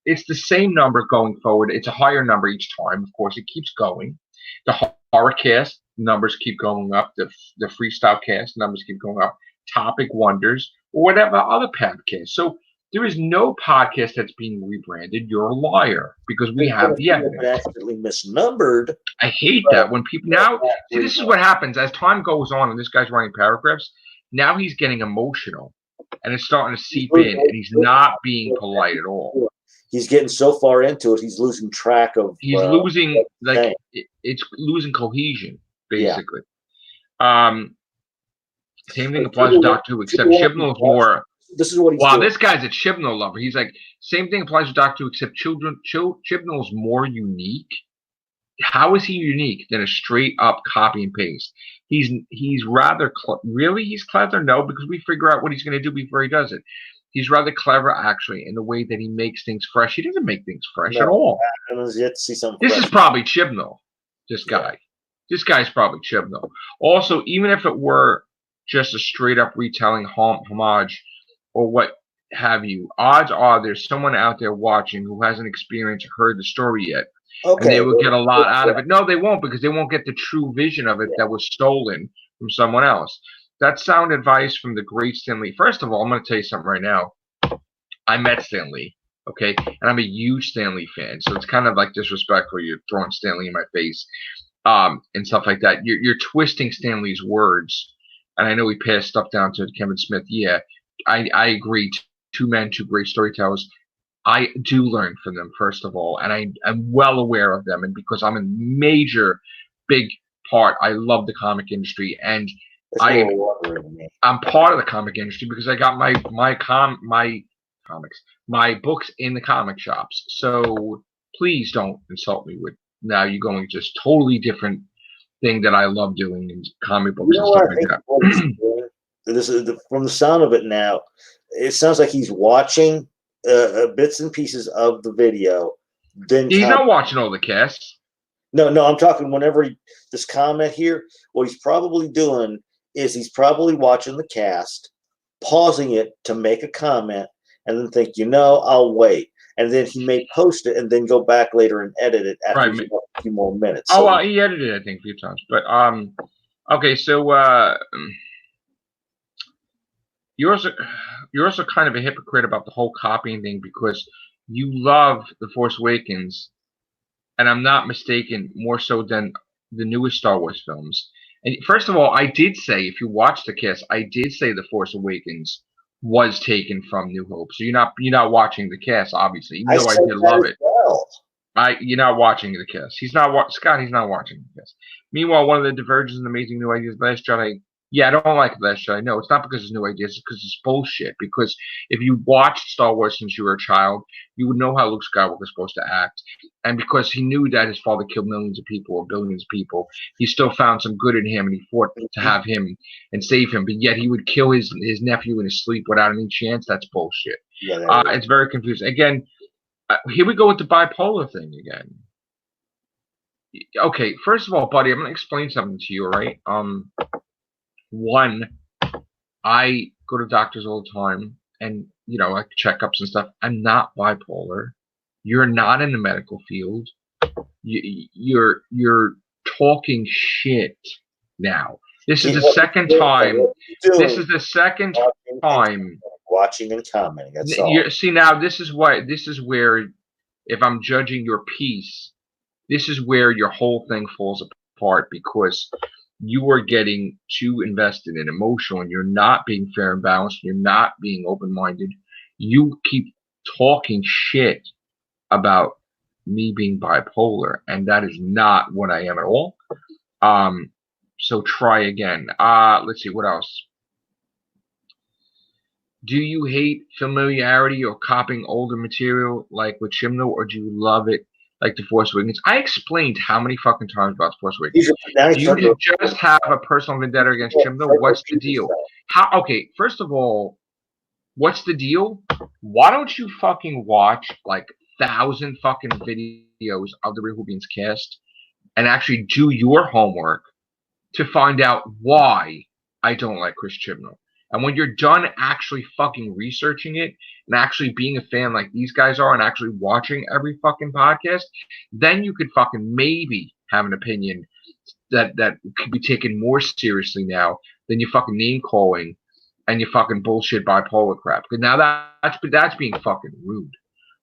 It's the same number going forward. It's a higher number each time. Of course, it keeps going. The horror cast numbers keep going up. The freestyle cast numbers keep going up. Topic Wonders or whatever other podcast. So there is no podcast that's being rebranded. You're a liar because we have the evidence. Actually misnumbered. I hate that when people now. See, this is what happens as time goes on, and this guy's writing paragraphs. Now he's getting emotional, and it's starting to seep in, and he's not being polite at all. He's getting so far into it, he's losing track of. He's losing it's losing cohesion, basically. Yeah. Same thing applies to Doctor Who, except Chibnall's more. This is what he's doing. This guy's a Chibnall lover. He's like, same thing applies to Doctor Who, except Chibnall's more unique. How is he unique than a straight up copy and paste? He's rather he's clever. No, because we figure out what he's going to do before he does it. He's rather clever, actually, in the way that he makes things fresh. He doesn't make things fresh at No, all. I was yet to see something This fresh. is probably Chibnall, this guy. Yeah. This guy's probably Chibnall. Also, even if it were just a straight-up retelling homage or what have you, odds are there's someone out there watching who hasn't experienced or heard the story yet. Okay, and they will get a lot out of it. No, they won't, because they won't get the true vision of it that was stolen from someone else. That's sound advice from the great Stan Lee. First of all, I'm going to tell you something right now. I met Stan Lee, okay? And I'm a huge Stan Lee fan, so it's kind of like disrespectful. You're throwing Stan Lee in my face and stuff like that. You're twisting Stan Lee's words. And I know he passed stuff down to Kevin Smith. Yeah, I agree. Two men, two great storytellers. I do learn from them, first of all, and I'm well aware of them. And because I'm a major, big part, I love the comic industry, and I'm part of the comic industry because I got my comics, my books in the comic shops. So please don't insult me with now you're going just totally different thing that I love doing in comic books and stuff like that. This is from the sound of it now. It sounds like he's watching bits and pieces of the video. Then he's not watching all the casts. No, I'm talking whenever this comment here. What he's probably doing is he's probably watching the cast, pausing it to make a comment, and then think, I'll wait. And then he may post it and then go back later and edit it after a few more minutes. So, well, he edited it, I think, a few times. But okay, so you're also kind of a hypocrite about the whole copying thing because you love The Force Awakens, and I'm not mistaken, more so than the newest Star Wars films. And first of all, I did say, if you watch the cast, I did say The Force Awakens was taken from New Hope. So you're not watching the cast, obviously. Even though I did love it. Well. You're not watching the cast. Scott, he's not watching the cast. Meanwhile, one of the divergence and amazing new ideas, Last Jedi. Yeah, I don't like Last Jedi. No, it's not because it's new ideas. It's because it's bullshit. Because if you watched Star Wars since you were a child, you would know how Luke Skywalker is supposed to act. And because he knew that his father killed millions of people or billions of people, he still found some good in him, and he fought to have him and save him. But yet he would kill his nephew in his sleep without any chance. That's bullshit. Yeah, it's very confusing. Again, here we go with the bipolar thing again. Okay, first of all, buddy, I'm going to explain something to you, all right? One, I go to doctors all the time, and like checkups and stuff. I'm not bipolar. You're not in the medical field. You're talking shit now. This is the second time. This is the second time watching and commenting. That's all. See, now this is where, if I'm judging your piece, this is where your whole thing falls apart because you are getting too invested and emotional, and you're not being fair and balanced. You're not being open-minded. You keep talking shit about me being bipolar, and that is not what I am at all. So try again. Let's see, what else? Do you hate familiarity or copying older material like with Chibnall, or do you love it like The Force Awakens? I explained how many fucking times about The Force Awakens. Do you just have a personal vendetta against Chibnall? What's the deal? Okay, first of all, what's the deal? Why don't you fucking watch like 1,000 fucking videos of the Whovians cast and actually do your homework to find out why I don't like Chris Chibnall? And when you're done actually fucking researching it and actually being a fan like these guys are and actually watching every fucking podcast, then you could fucking maybe have an opinion that could be taken more seriously now than your fucking name calling and your fucking bullshit bipolar crap. Because now that's being fucking rude.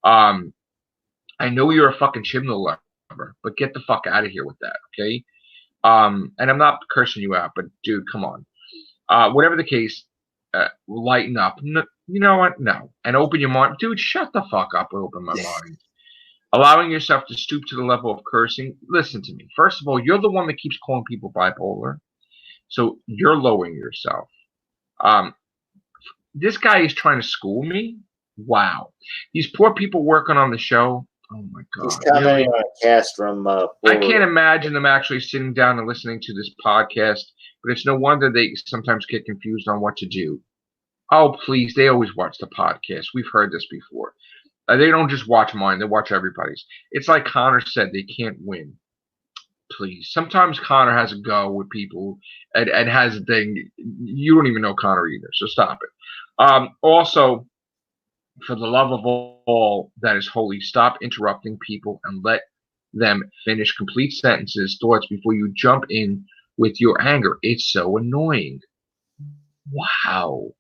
I know you're a fucking Chibnall lover, but get the fuck out of here with that, okay? And I'm not cursing you out, but dude, come on. Whatever the case, lighten up. No, you know what? No. And open your mind. Dude, shut the fuck up and open my mind. Allowing yourself to stoop to the level of cursing. Listen to me. First of all, you're the one that keeps calling people bipolar. So you're lowering yourself. This guy is trying to school me. Wow. These poor people working on the show. Oh my God. He's commenting on a cast from I can't imagine them actually sitting down and listening to this podcast, but it's no wonder they sometimes get confused on what to do. Oh, please. They always watch the podcast. We've heard this before. They don't just watch mine. They watch everybody's. It's like Connor said. They can't win. Please. Sometimes Connor has a go with people and has a thing. You don't even know Connor either. So stop it. Also, for the love of all that is holy, stop interrupting people and let them finish complete sentences, thoughts before you jump in with your anger. It's so annoying. Wow.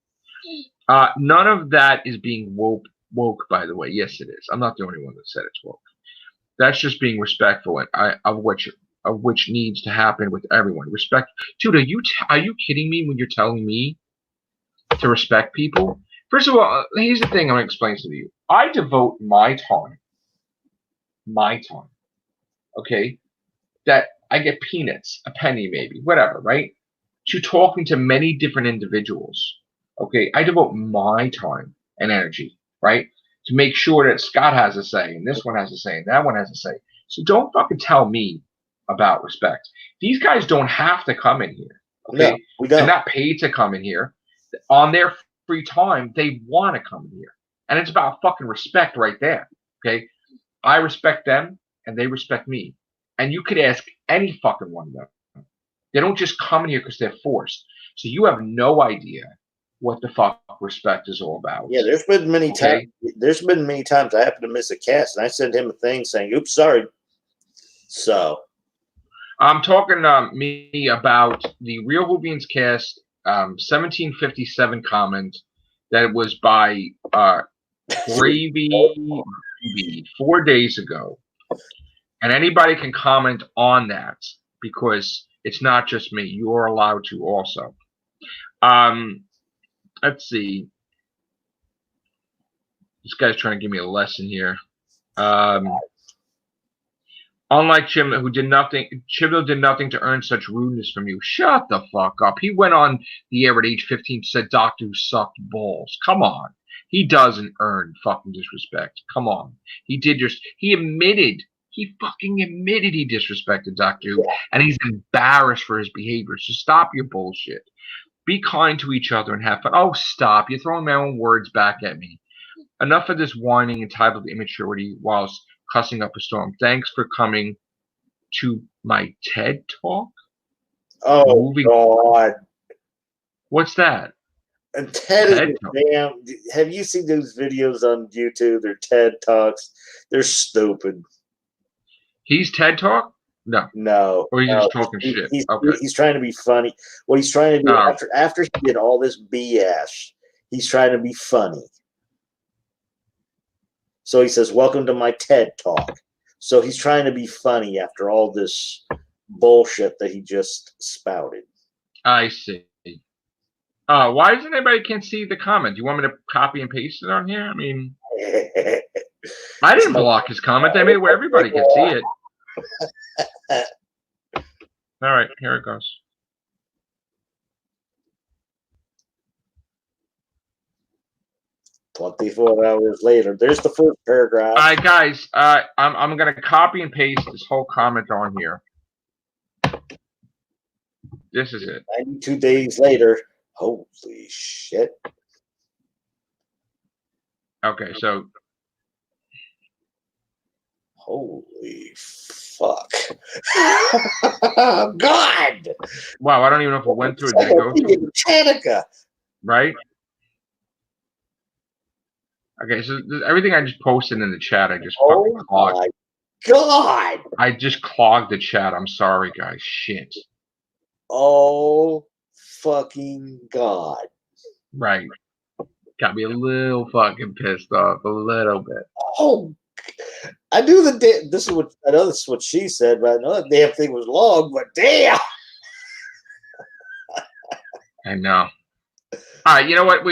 None of that is being woke, by the way. Yes, it is. I'm not the only one that said it's woke. That's just being respectful of which needs to happen with everyone. Respect, dude. Are you kidding me when you're telling me to respect people? First of all, here's the thing I'm gonna explain to you. I devote my time, okay, that I get peanuts, a penny maybe, whatever, right? To talking to many different individuals. Okay, I devote my time and energy, right, to make sure that Scott has a say, and this one has a say, and that one has a say. So don't fucking tell me about respect. These guys don't have to come in here. Okay, no, we don't. They're not paid to come in here. On their free time, they want to come in here, and it's about fucking respect right there. Okay, I respect them, and they respect me. And you could ask any fucking one of them. They don't just come in here because they're forced. So you have no idea what the fuck respect is all about. Yeah, there's been many times. There's been many times I happen to miss a cast, and I send him a thing saying, "Oops, sorry." So I'm talking me about the Real Whovians cast 1757 comment that was by Gravy 4 days ago. And anybody can comment on that because it's not just me. You are allowed to also. Let's see. This guy's trying to give me a lesson here. Unlike Chimno, who did nothing, Chimno did nothing to earn such rudeness from you. Shut the fuck up. He went on the air at age 15, said Doctor Who sucked balls. Come on. He doesn't earn fucking disrespect. Come on. He fucking admitted he disrespected Doctor Who, and he's embarrassed for his behavior. So stop your bullshit. Be kind to each other and have fun. Oh, stop. You're throwing my own words back at me. Enough of this whining entitled immaturity whilst cussing up a storm. Thanks for coming to my TED Talk. Oh, God. What's that? And TED is damn. Have you seen those videos on YouTube? They're TED Talks. They're stupid. He's TED Talk? No. No. Or he's just talking shit. Okay. He's trying to be funny. What he's trying to do after he did all this BS, he's trying to be funny. So he says, "Welcome to my TED Talk." So he's trying to be funny after all this bullshit that he just spouted. I see. Why doesn't anybody can't see the comment? Do you want me to copy and paste it on here? I mean, I didn't block his comment. I made it where everybody can see it. All right, here it goes. "24 hours later." There's the first paragraph. All right, guys. I'm gonna copy and paste this whole comment on here. This is it. 92 days later. Holy shit. Okay, so. Holy fuck. God. Wow, I don't even know if it went through. Did it go through? Britannica. Right? Okay, so everything I just posted in the chat, I just fucking clogged. My God. I just clogged the chat. I'm sorry, guys. Shit. Oh, fucking God. Right. Got me a little fucking pissed off. A little bit. Oh, I knew this is what she said, but I know that damn thing was long, but damn. I know. All right, you know what?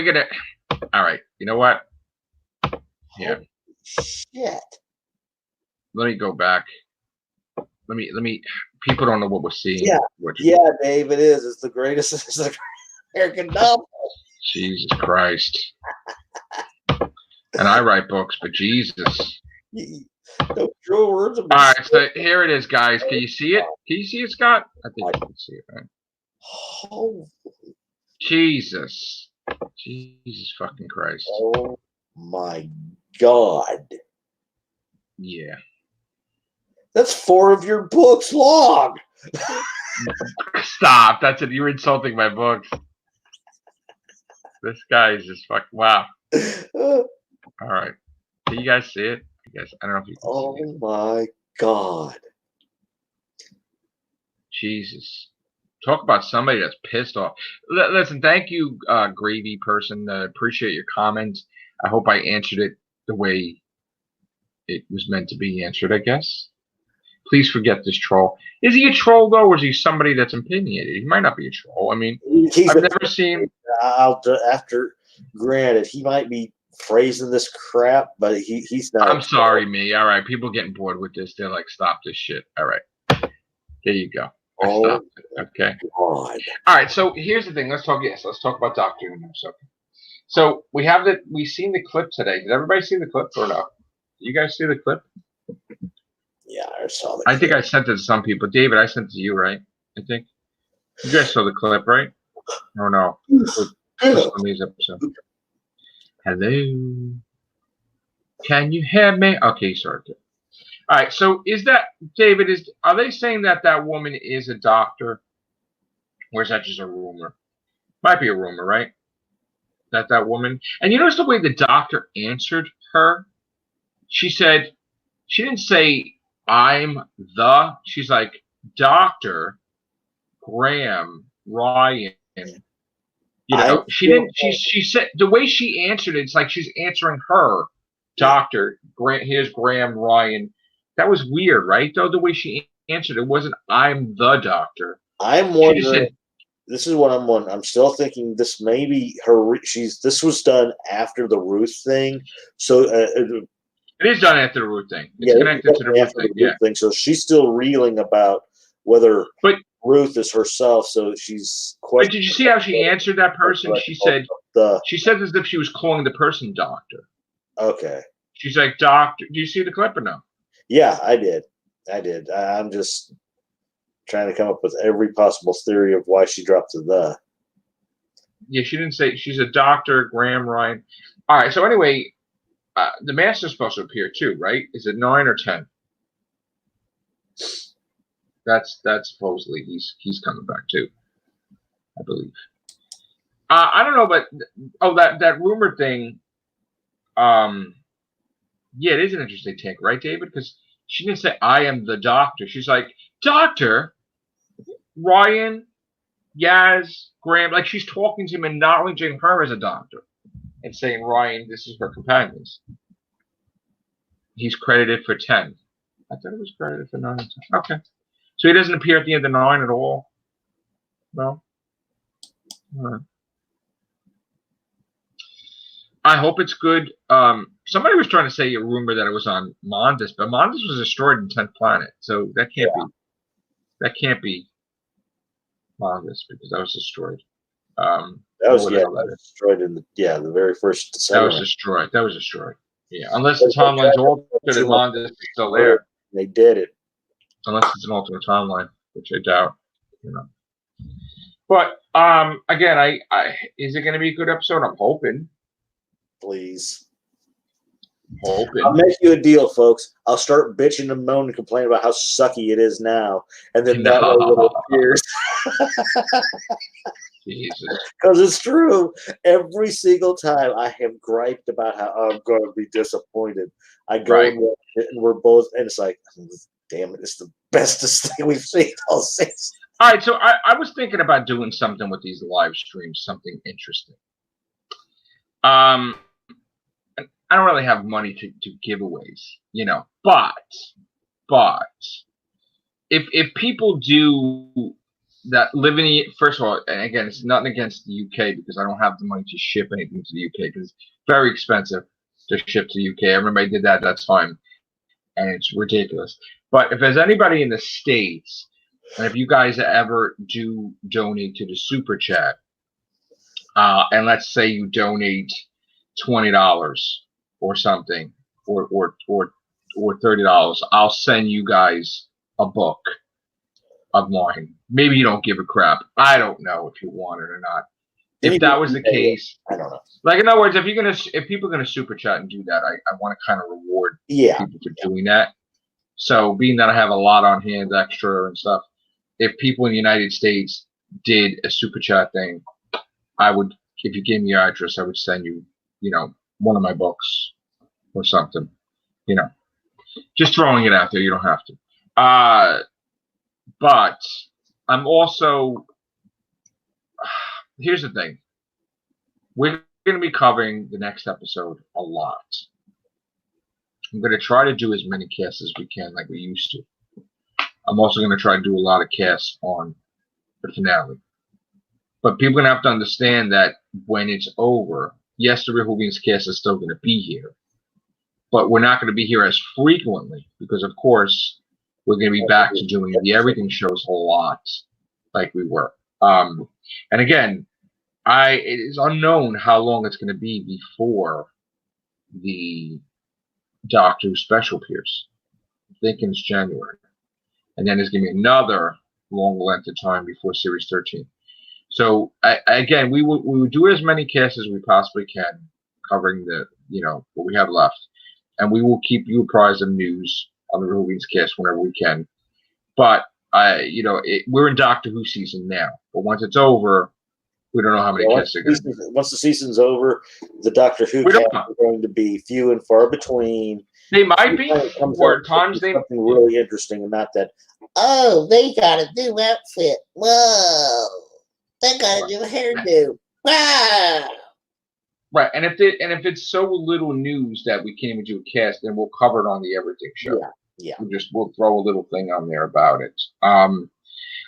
All right, you know what? Yeah. Shit. Let me go back. Let me. People don't know what we're seeing. Yeah, Dave, it is. It's the greatest. It's the American novel. Jesus Christ. And I write books, but Jesus. Don't throw words. All right, so here it is, guys. Can you see it? Can you see it, Scott? I think you can see it, right? Oh. Jesus. Jesus fucking Christ. Oh my God. Yeah. That's 4 of your books long. Stop. That's it. You're insulting my books. This guy is just fucking wow. All right. Can you guys see it? I guess I don't know if you can see it. Oh my God. Jesus. Talk about somebody that's pissed off. Listen, thank you, gravy person. Appreciate your comments. I hope I answered it the way it was meant to be answered, I guess. Please forget this troll. Is he a troll, though, or is he somebody that's opinionated? He might not be a troll. I mean, I've never seen... After, granted, he might be phrasing this crap, but he's not. I'm sorry, me. All right, people getting bored with this. They're like, stop this shit. All right. There you go. I stopped it. Okay. God. All right, so here's the thing. Let's talk about Doctor Who. So we've seen the clip today. Did everybody see the clip or no? You guys see the clip? Yeah, I saw the clip. I think I sent it to some people. David, I sent it to you, right? I think. You guys saw the clip, right? Oh, no. Episode. Hello. Can you hear me? Okay, sorry. All right, so is that, David, are they saying that woman is a doctor? Or is that just a rumor? Might be a rumor, right? That woman. And you notice the way the doctor answered her? She didn't say, I'm the, she's like, Dr. Graham Ryan. You know, she said, the way she answered it, it's like she's answering her, Dr. Here's Graham Ryan. That was weird, right? Though the way she answered it wasn't, I'm the doctor. I'm wondering, this is what I'm wondering. I'm still thinking this may be her, this was done after the Ruth thing. So, it is done after the Ruth thing. It's connected to the Ruth thing. So she's still reeling about whether Ruth is herself. So she's questioning. But did you see how she answered that person? She said as if she was calling the person doctor. Okay. She's like, doctor. Do you see the clip or no? Yeah, I did. I'm just trying to come up with every possible theory of why she dropped the. Yeah, she didn't say she's a doctor, Graham Ryan. All right. So anyway. The Master's supposed to appear too, right? Is it 9 or 10? That's supposedly he's coming back too, I believe. I don't know, but that rumor thing. Yeah, it is an interesting take, right, David? Because she didn't say I am the doctor. She's like Doctor Ryan, Yaz, Graham. Like she's talking to him, acknowledging her as a doctor. And saying, Ryan, this is her companions. He's credited for 10. I thought it was credited for 9 and 10. Okay. So he doesn't appear at the end of 9 at all? No? All right. I hope it's good. Somebody was trying to say a rumor that it was on Mondas, but Mondas was destroyed in 10th Planet. So that can't be. That can't be Mondas because that was destroyed. That was destroyed in the very first December. That was destroyed. Yeah, unless the timeline's altered and Mondas is still there. They did it. Unless it's an alternate timeline, which I doubt. You know. But again, I is it going to be a good episode? I'm hoping. Please. Hoping. I'll make you a deal, folks. I'll start bitching and moaning and complaining about how sucky it is now, and then that way it appears. Because it's true. Every single time I have griped about how I'm going to be disappointed, I go and we're both, and it's like, damn it, it's the bestest thing we've seen all season. All right, so I was thinking about doing something with these live streams, something interesting. I don't really have money to giveaways, you know, but if people do that live in the, first of all, and again, it's nothing against the UK because I don't have the money to ship anything to the UK because it's very expensive to ship to the UK. I remember I did that time, and it's ridiculous. But if there's anybody in the States, and if you guys ever do donate to the Super Chat, and let's say you donate $20 or something, or $30, I'll send you guys a book of mine. Maybe you don't give a crap. I don't know if you want it or not. if that was the case, I don't know. Like, in other words, if people are gonna super chat and do that, I want to kind of reward people for doing that. So, being that I have a lot on hand, extra and stuff, if people in the United States did a super chat thing, I would, if you gave me your address, I would send you, one of my books or something. Just throwing it out there. You don't have to. But I'm also. Here's the thing. We're going to be covering the next episode a lot. I'm going to try to do as many casts as we can, like we used to. I'm also going to try to do a lot of casts on the finale. But people are going to have to understand that when it's over, yes, the Whovians cast is still going to be here. But we're not going to be here as frequently because, of course, we're going to be back to doing the Everything shows a lot like we were. And again, it is unknown how long it's going to be before the Doctor Who special appears. I'm thinking it's January. And then there's going to be another long length of time before Series 13. So, again, we will do as many casts as we possibly can, covering what we have left. And we will keep you apprised of news on the Whovians cast whenever we can. But, we're in Doctor Who season now. But once it's over, we don't know how many casts are going to be. Once the season's over, the Doctor Who casts are going to be few and far between. They might be. Or at times they something really interesting, and not that. Oh, they got a new outfit. Whoa, they got a new hairdo. Wow. Right, and if it's so little news that we can't even do a cast, then we'll cover it on the Everything show. Yeah. We'll throw a little thing on there about it.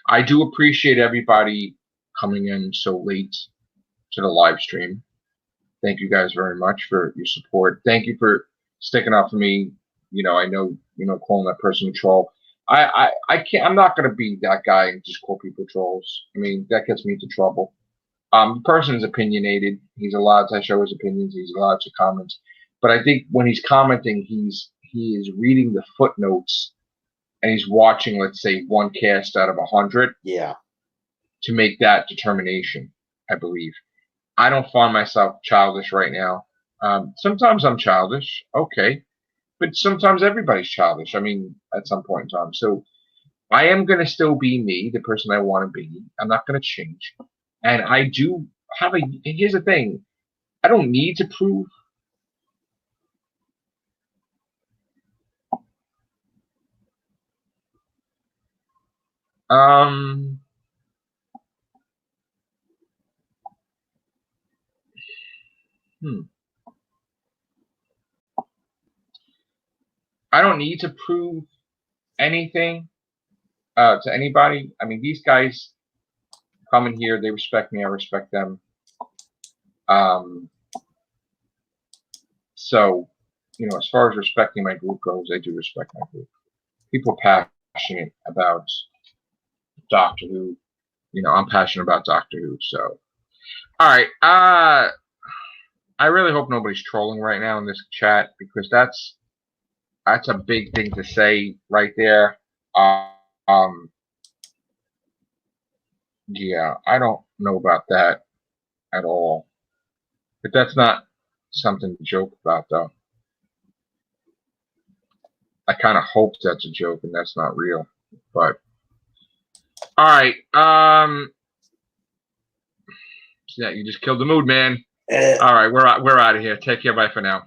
I do appreciate everybody coming in so late to the live stream. Thank you guys very much for your support. Thank you for sticking up for me. I know, calling that person a troll. I can't. I'm not going to be that guy and just call people trolls. I mean, that gets me into trouble. The person is opinionated. He's allowed to show his opinions. He's allowed to comment. But I think when he's commenting, he is reading the footnotes and he's watching, let's say, one cast out of 100. Yeah. To make that determination, I believe. I don't find myself childish right now. Sometimes I'm childish, okay. But sometimes everybody's childish. I mean, at some point in time. So I am going to still be me, the person I want to be. I'm not going to change. And I do have here's the thing. I don't need to prove. I don't need to prove anything to anybody. I mean, these guys come in here. They respect me. I respect them. So, as far as respecting my group goes, I do respect my group. People are passionate about Doctor Who. I'm passionate about Doctor Who. So, all right. I really hope nobody's trolling right now in this chat because that's a big thing to say right there. Yeah, I don't know about that at all. But that's not something to joke about, though. I kind of hope that's a joke and that's not real. But all right. Yeah, you just killed the mood, man. All right, we're out of here. Take care. Bye for now.